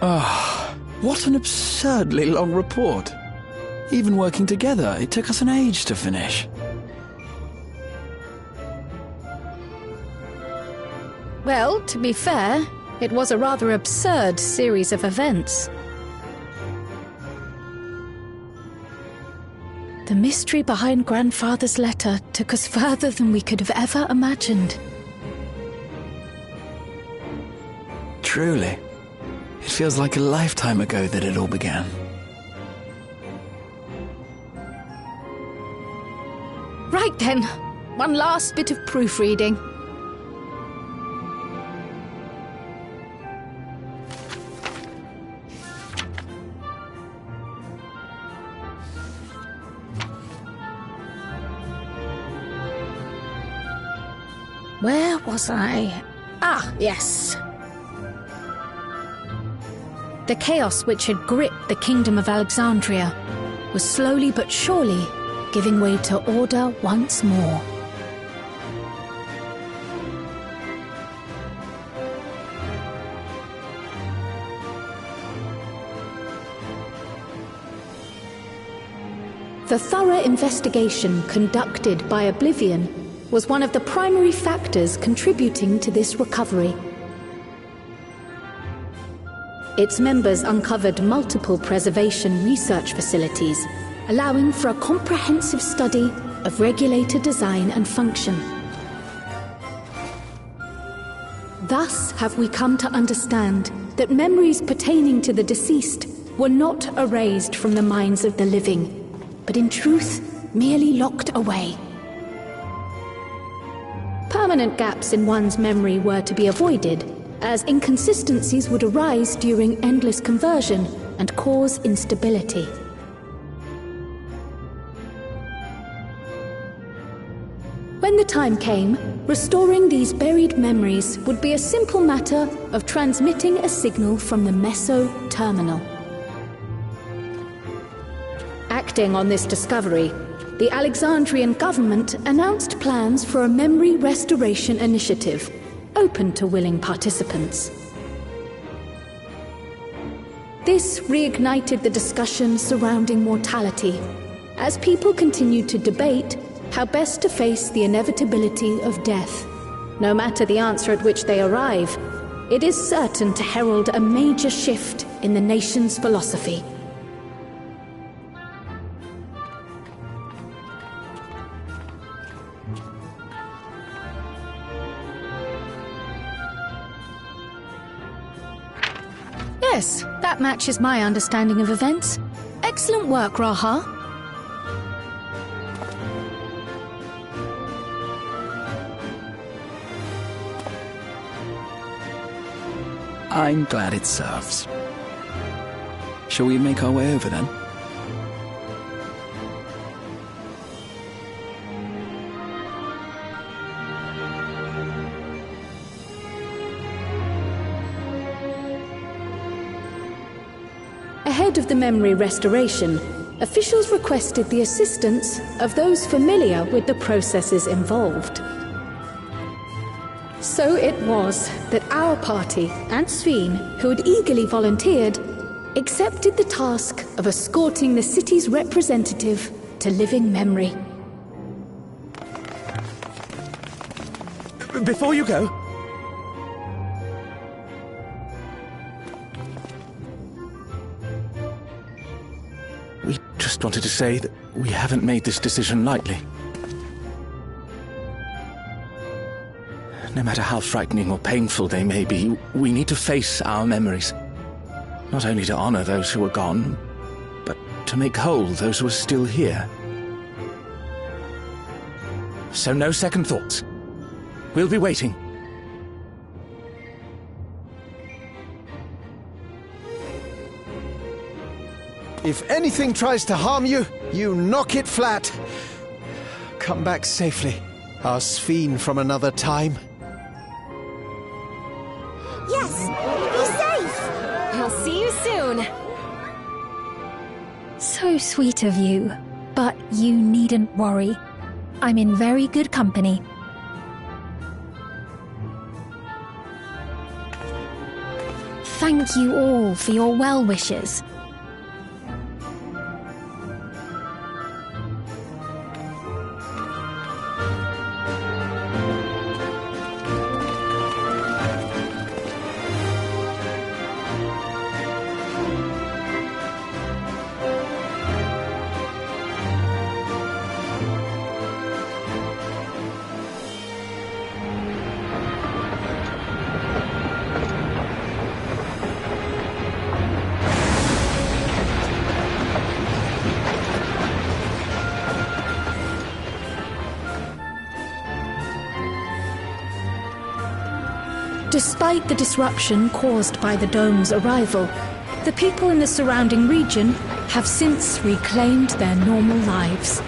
Ah, what an absurdly long report. Even working together, it took us an age to finish. Well, to be fair, it was a rather absurd series of events. The mystery behind Grandfather's letter took us further than we could have ever imagined. Truly. It feels like a lifetime ago that it all began. Right then, one last bit of proofreading. Where was I? Ah, yes. The chaos which had gripped the Kingdom of Alexandria was slowly but surely giving way to order once more. The thorough investigation conducted by Oblivion was one of the primary factors contributing to this recovery. Its members uncovered multiple preservation research facilities, allowing for a comprehensive study of regulator design and function. Thus have we come to understand that memories pertaining to the deceased were not erased from the minds of the living, but in truth merely locked away. Permanent gaps in one's memory were to be avoided, as inconsistencies would arise during endless conversion and cause instability. When the time came, restoring these buried memories would be a simple matter of transmitting a signal from the Meso terminal. Acting on this discovery, the Alexandrian government announced plans for a memory restoration initiative, open to willing participants. This reignited the discussion surrounding mortality, as people continued to debate how best to face the inevitability of death. No matter the answer at which they arrive, it is certain to herald a major shift in the nation's philosophy. Yes, that matches my understanding of events. Excellent work, Raha. I'm glad it serves. Shall we make our way over then? Ahead of the memory restoration, officials requested the assistance of those familiar with the processes involved. So it was that our party and Sphene, who had eagerly volunteered, accepted the task of escorting the city's representative to living memory. Before you go, we just wanted to say that we haven't made this decision lightly. No matter how frightening or painful they may be, we need to face our memories. Not only to honor those who are gone, but to make whole those who are still here. So no second thoughts. We'll be waiting. If anything tries to harm you, you knock it flat. Come back safely, our Sphene from another time. Yes! Be safe! I'll see you soon! So sweet of you, but you needn't worry. I'm in very good company. thank you all for your well wishes. Despite the disruption caused by the dome's arrival, the people in the surrounding region have since reclaimed their normal lives.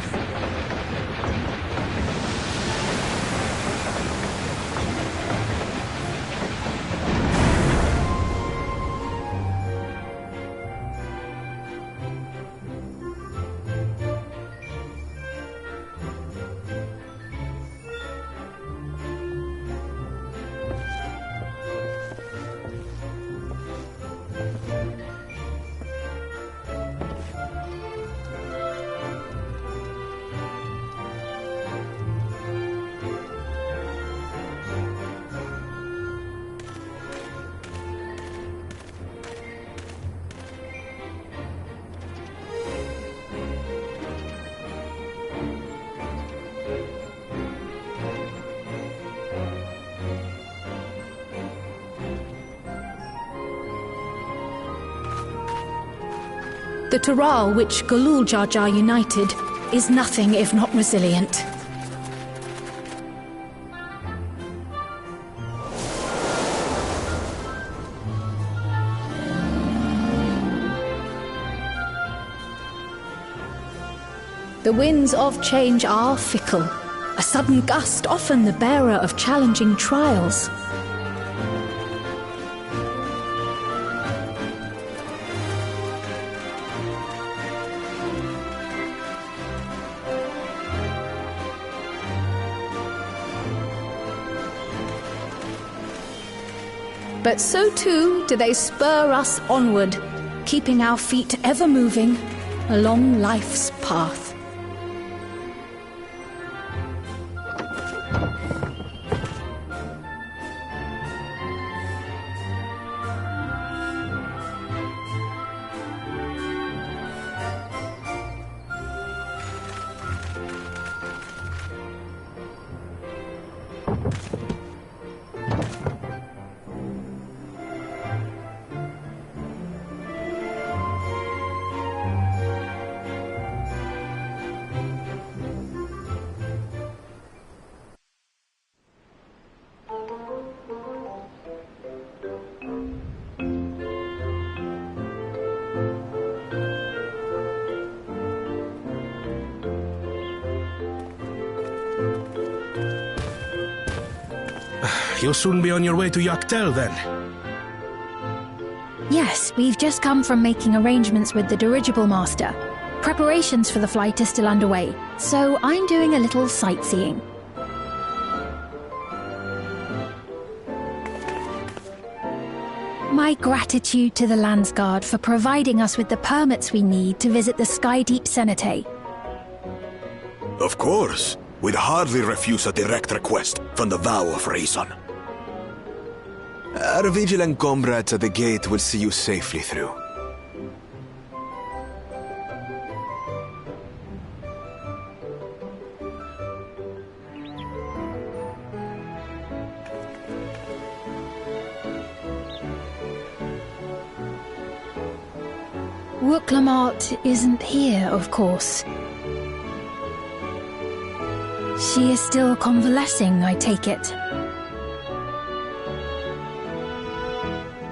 The Taral which Galul Jar Jar united is nothing if not resilient. The winds of change are fickle, a sudden gust often the bearer of challenging trials. But so too do they spur us onward, keeping our feet ever moving along life's path. You'll soon be on your way to Yaktel, then? Yes, we've just come from making arrangements with the dirigible master. Preparations for the flight are still underway, so I'm doing a little sightseeing. My gratitude to the Landsguard for providing us with the permits we need to visit the Skydeep Cenotaph. Of course. We'd hardly refuse a direct request from the vow of reason. Our vigilant comrades at the gate will see you safely through. Wooklamart isn't here, of course. She is still convalescing, I take it.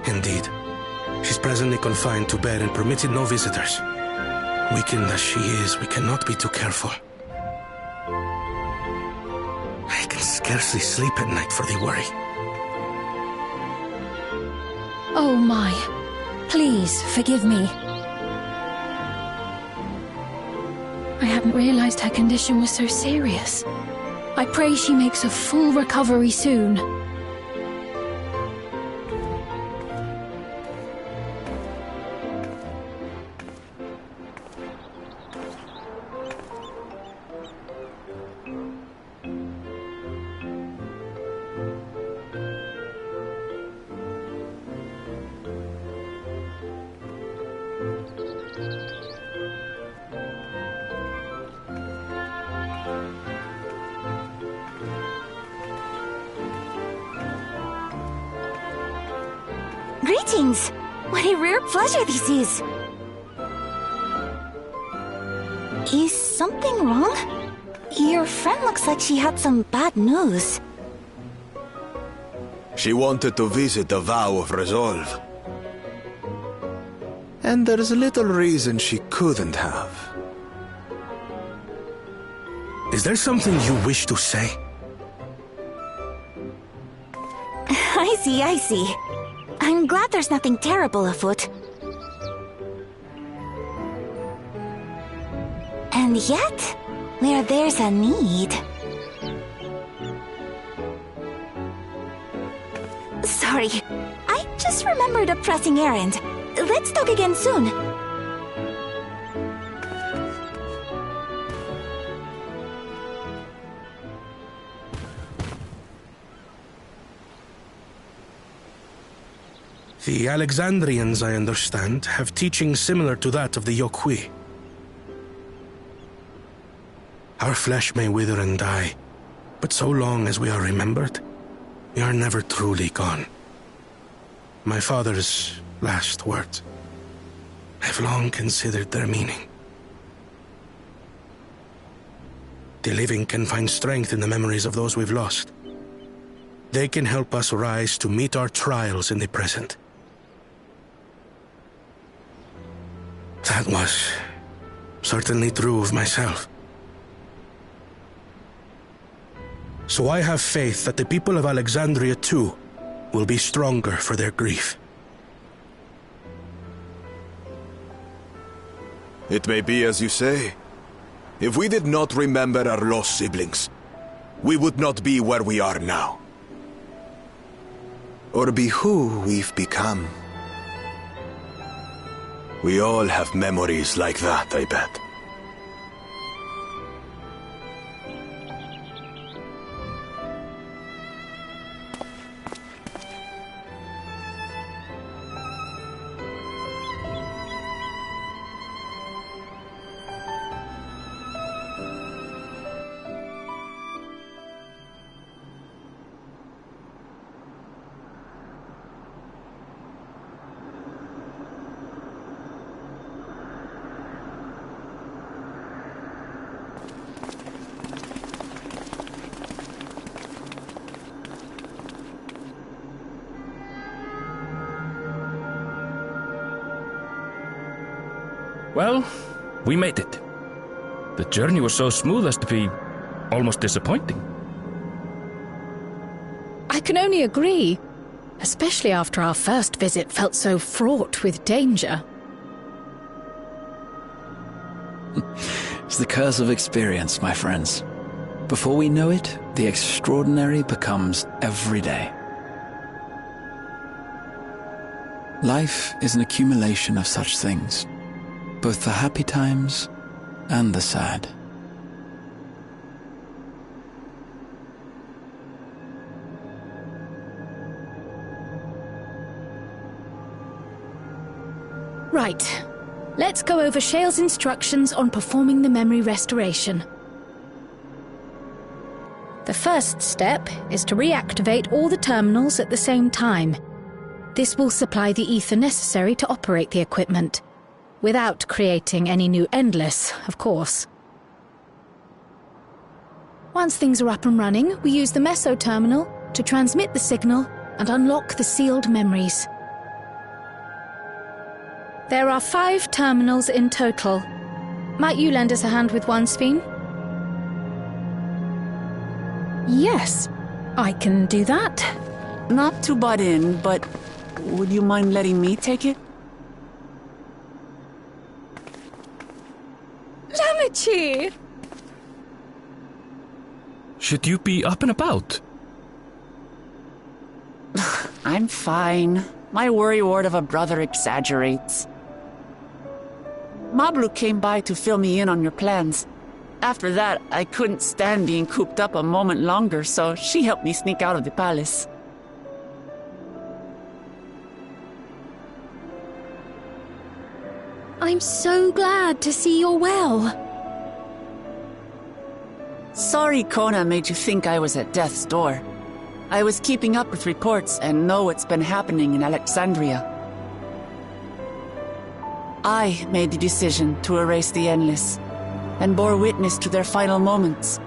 Indeed. She's presently confined to bed and permitted no visitors. Weakened as she is, we cannot be too careful. I can scarcely sleep at night for the worry. Oh my. Please, forgive me. I hadn't realized her condition was so serious. I pray she makes a full recovery soon. Greetings! What a rare pleasure this is! Is something wrong? Your friend looks like she had some bad news. She wanted to visit the Vow of Resolve. And there's little reason she couldn't have. Is there something you wish to say? I see. I'm glad there's nothing terrible afoot. And yet, where there's a need... Sorry, I just remembered a pressing errand. Let's talk again soon. The Alexandrians, I understand, have teaching similar to that of the Yokui. Our flesh may wither and die, but so long as we are remembered, we are never truly gone. My father's last words. I've long considered their meaning. The living can find strength in the memories of those we've lost. They can help us rise to meet our trials in the present. That was certainly true of myself. So I have faith that the people of Alexandria too will be stronger for their grief. It may be as you say. If we did not remember our lost siblings, we would not be where we are now. Or be who we've become. We all have memories like that, I bet. Well, we made it. The journey was so smooth as to be almost disappointing. I can only agree, especially after our first visit felt so fraught with danger. It's the curse of experience, my friends. Before we know it, the extraordinary becomes everyday. Life is an accumulation of such things, both the happy times and the sad. Right. Let's go over Shale's instructions on performing the memory restoration. The first step is to reactivate all the terminals at the same time. This will supply the ether necessary to operate the equipment, without creating any new Endless, of course. Once things are up and running, we use the Meso terminal to transmit the signal and unlock the sealed memories. There are 5 terminals in total. Might you lend us a hand with one, Sphene? Yes, I can do that. Not to butt in, but would you mind letting me take it? Lamichi! Should you be up and about? I'm fine. My worrywart of a brother exaggerates. Mablu came by to fill me in on your plans. After that, I couldn't stand being cooped up a moment longer, so she helped me sneak out of the palace. I'm so glad to see you're well. Sorry Kona made you think I was at death's door. I was keeping up with reports and know what's been happening in Alexandria. I made the decision to erase the Endless, and bore witness to their final moments.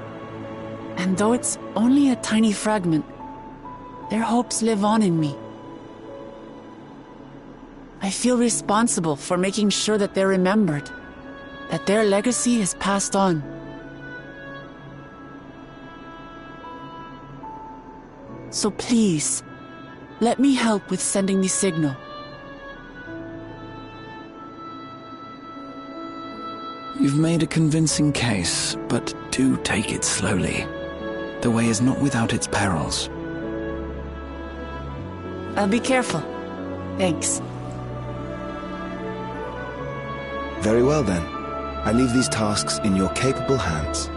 And though it's only a tiny fragment, their hopes live on in me. I feel responsible for making sure that they're remembered, that their legacy is passed on. So please, let me help with sending the signal. You've made a convincing case, but do take it slowly. The way is not without its perils. I'll be careful. Thanks. Very well then. I leave these tasks in your capable hands.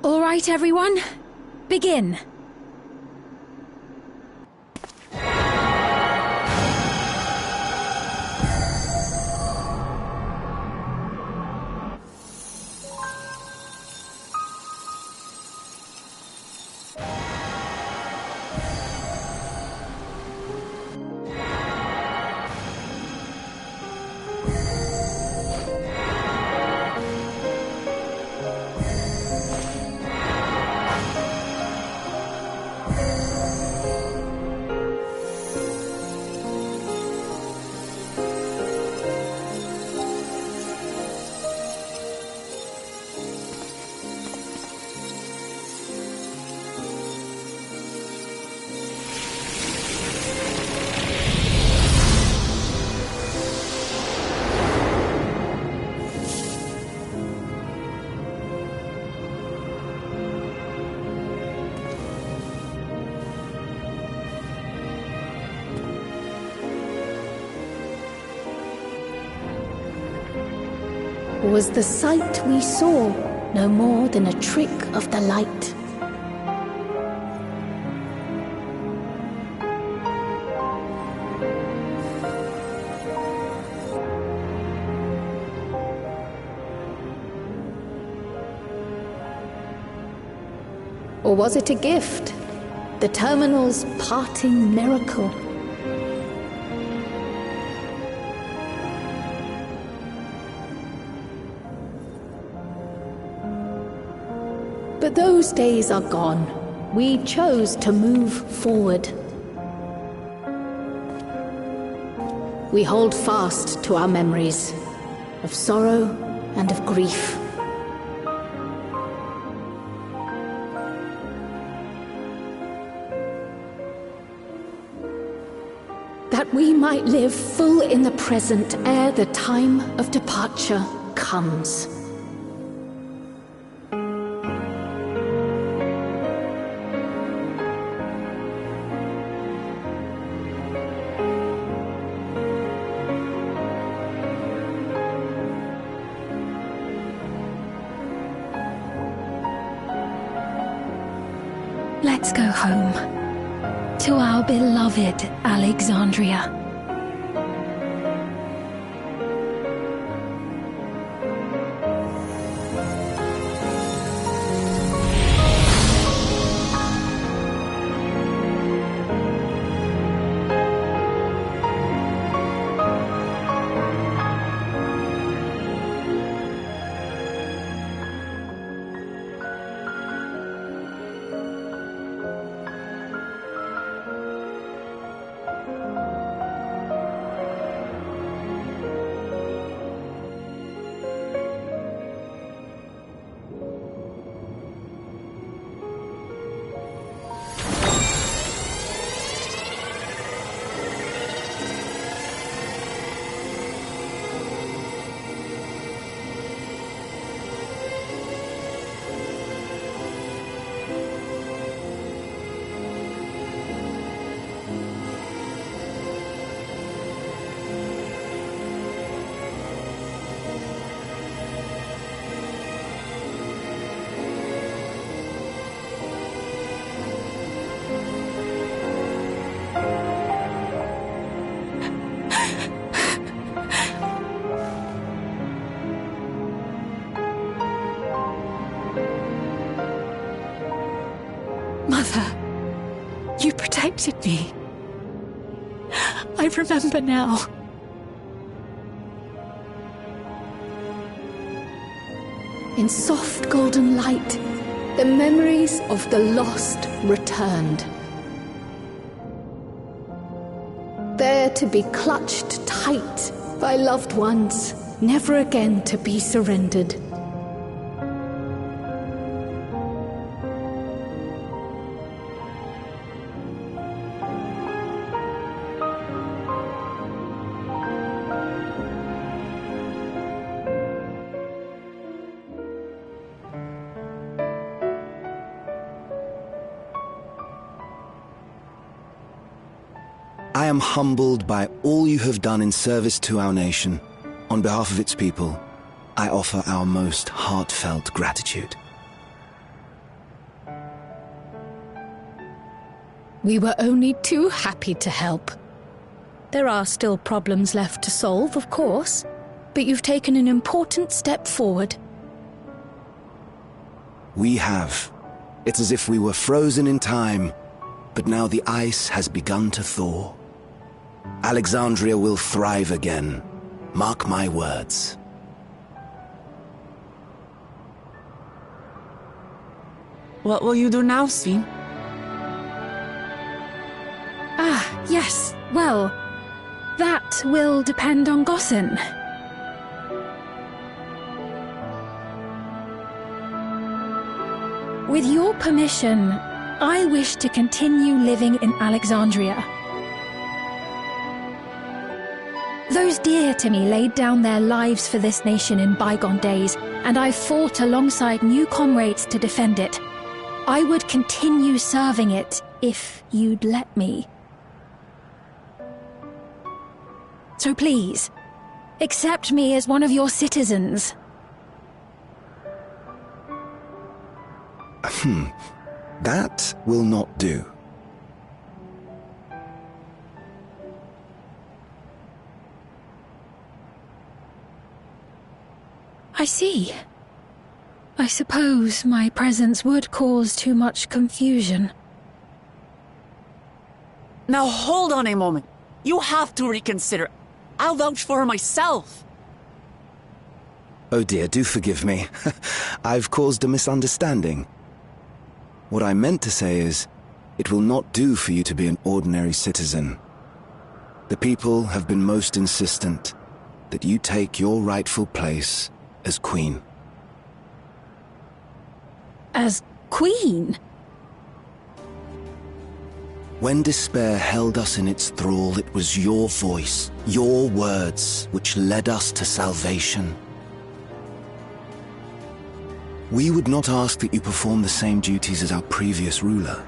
All right, everyone. Begin. Was the sight we saw no more than a trick of the light? Or was it a gift? The terminal's parting miracle? But those days are gone. We chose to move forward. We hold fast to our memories of sorrow and of grief. That we might live full in the present ere the time of departure comes. Let's go home. To our beloved Alexandria. protected me. I remember now. In soft golden light, the memories of the lost returned. There to be clutched tight by loved ones, never again to be surrendered. I am humbled by all you have done in service to our nation. On behalf of its people, I offer our most heartfelt gratitude. We were only too happy to help. There are still problems left to solve, of course, but you've taken an important step forward. We have. It's as if we were frozen in time, but now the ice has begun to thaw. Alexandria will thrive again. Mark my words. What will you do now, Sven? Ah, yes. Well, that will depend on Gossen. With your permission, I wish to continue living in Alexandria. Those dear to me laid down their lives for this nation in bygone days, and I fought alongside new comrades to defend it. I would continue serving it if you'd let me. So please, accept me as one of your citizens. That will not do. I see. I suppose my presence would cause too much confusion. Now hold on a moment. You have to reconsider. I'll vouch for her myself. Oh dear, do forgive me. I've caused a misunderstanding. What I meant to say is, it will not do for you to be an ordinary citizen. The people have been most insistent that you take your rightful place as queen. As queen? When despair held us in its thrall, it was your voice, your words, which led us to salvation. We would not ask that you perform the same duties as our previous ruler.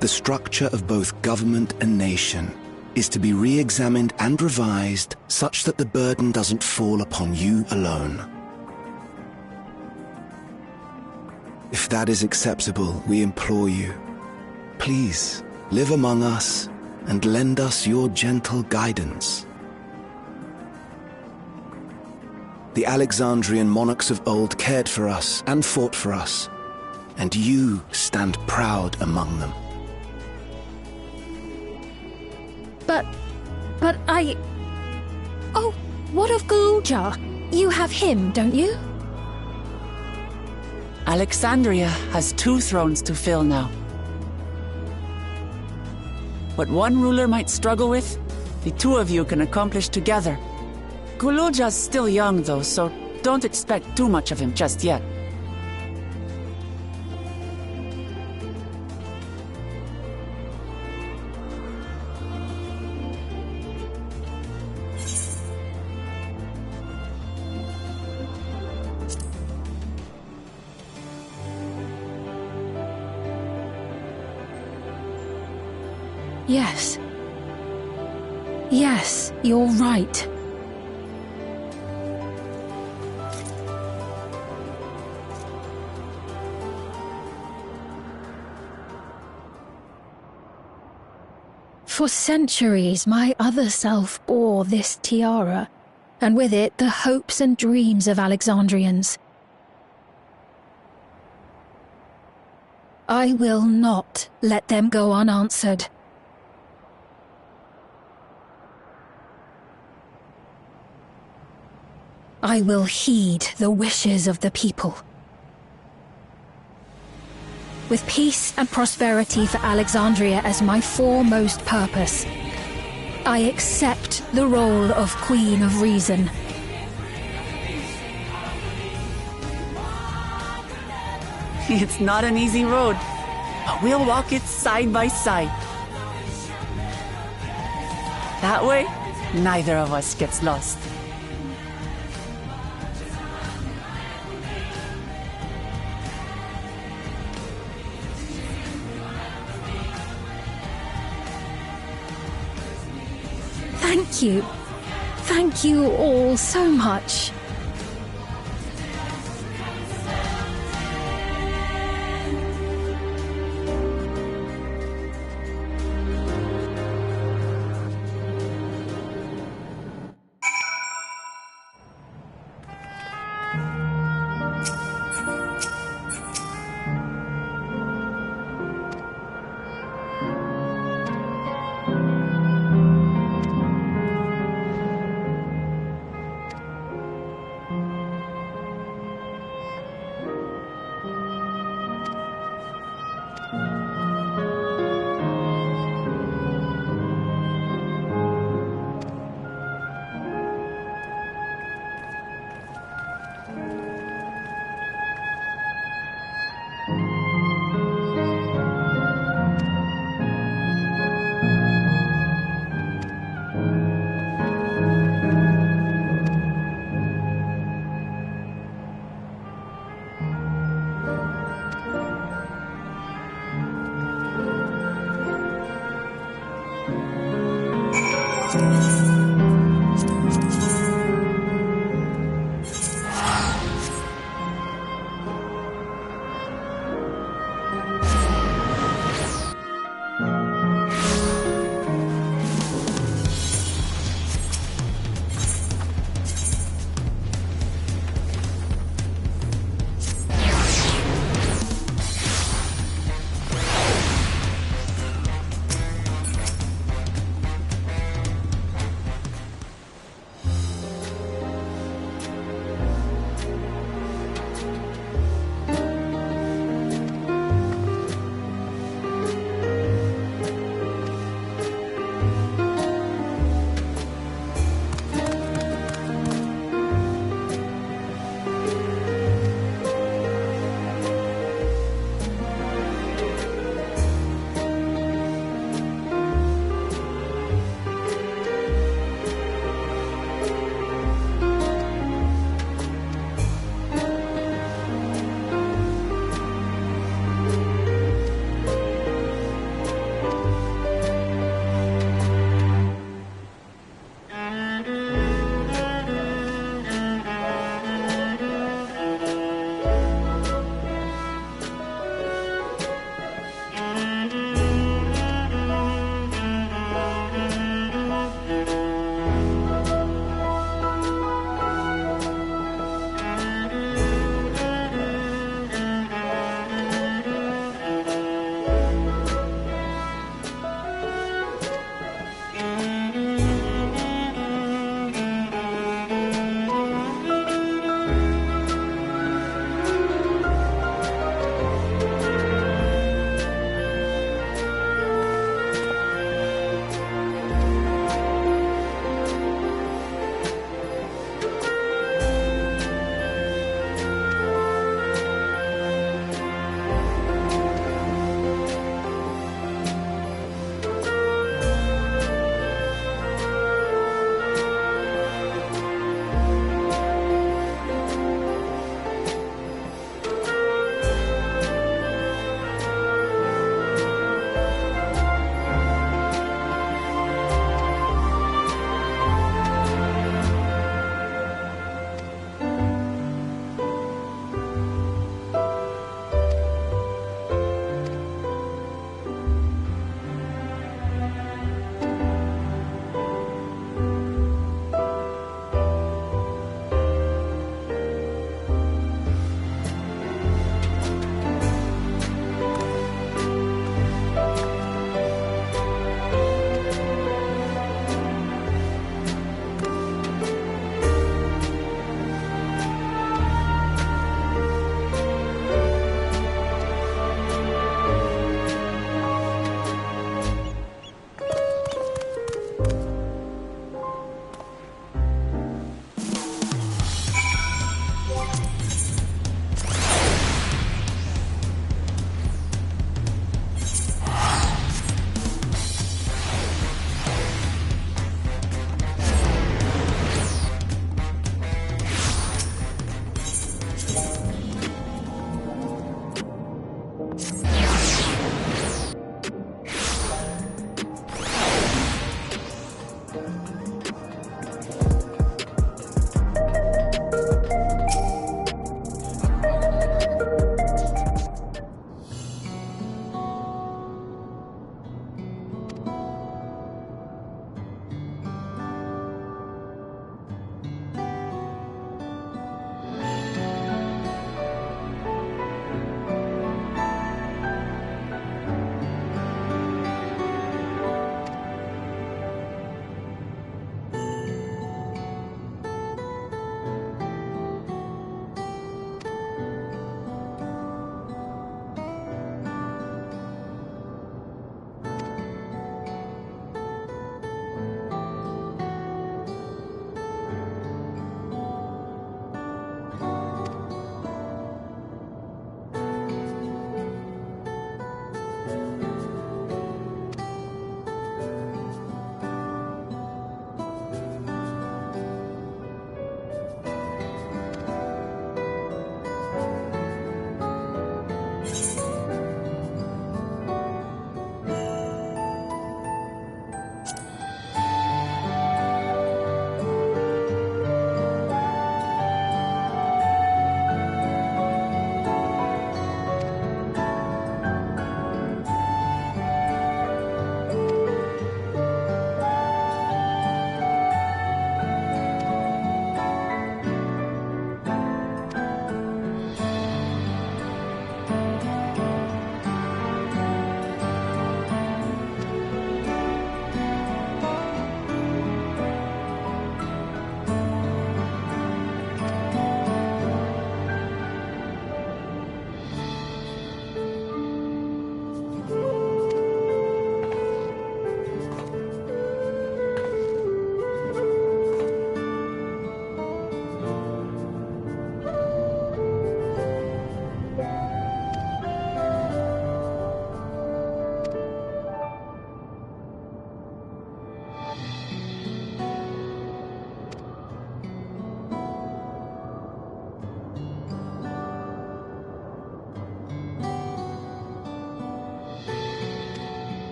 The structure of both government and nation is to be re-examined and revised such that the burden doesn't fall upon you alone. If that is acceptable, we implore you, please live among us and lend us your gentle guidance. The Alexandrian monarchs of old cared for us and fought for us, and you stand proud among them. But I... Oh, what of Galuja? You have him, don't you? Alexandria has 2 thrones to fill now. What one ruler might struggle with, the 2 of you can accomplish together. Galuja's still young though, so don't expect too much of him just yet. Yes. Yes, you're right. For centuries, my other self bore this tiara, and with it the hopes and dreams of Alexandrians. I will not let them go unanswered. I will heed the wishes of the people. With peace and prosperity for Alexandria as my foremost purpose, I accept the role of Queen of Reason. It's not an easy road, but we'll walk it side by side. That way, neither of us gets lost. Thank you. Thank you all so much.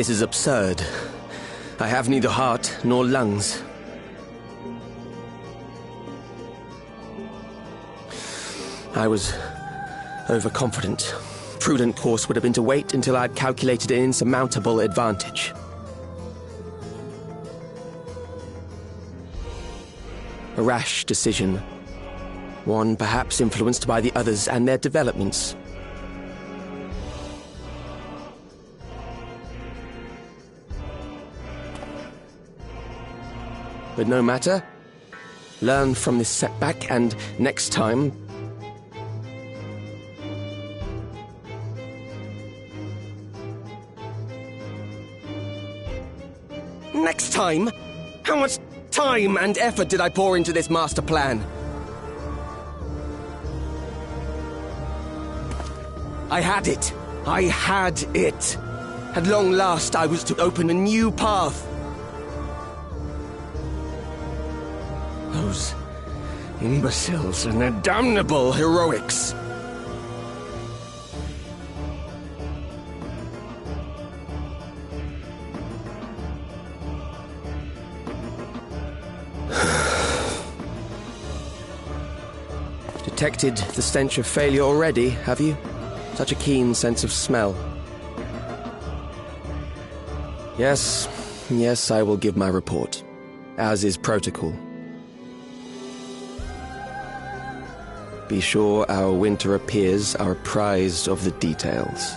This is absurd. I have neither heart nor lungs. I was overconfident. Prudent course would have been to wait until I'd calculated an insurmountable advantage. A rash decision. One perhaps influenced by the others and their developments. But no matter. Learn from this setback, and next time... Next time? How much time and effort did I pour into this master plan? I had it. I had it. At long last, I was to open a new path. Those imbeciles and their damnable heroics. Detected the stench of failure already, have you? Such a keen sense of smell. Yes, I will give my report, as is protocol. Be sure our winter peers are apprised of the details.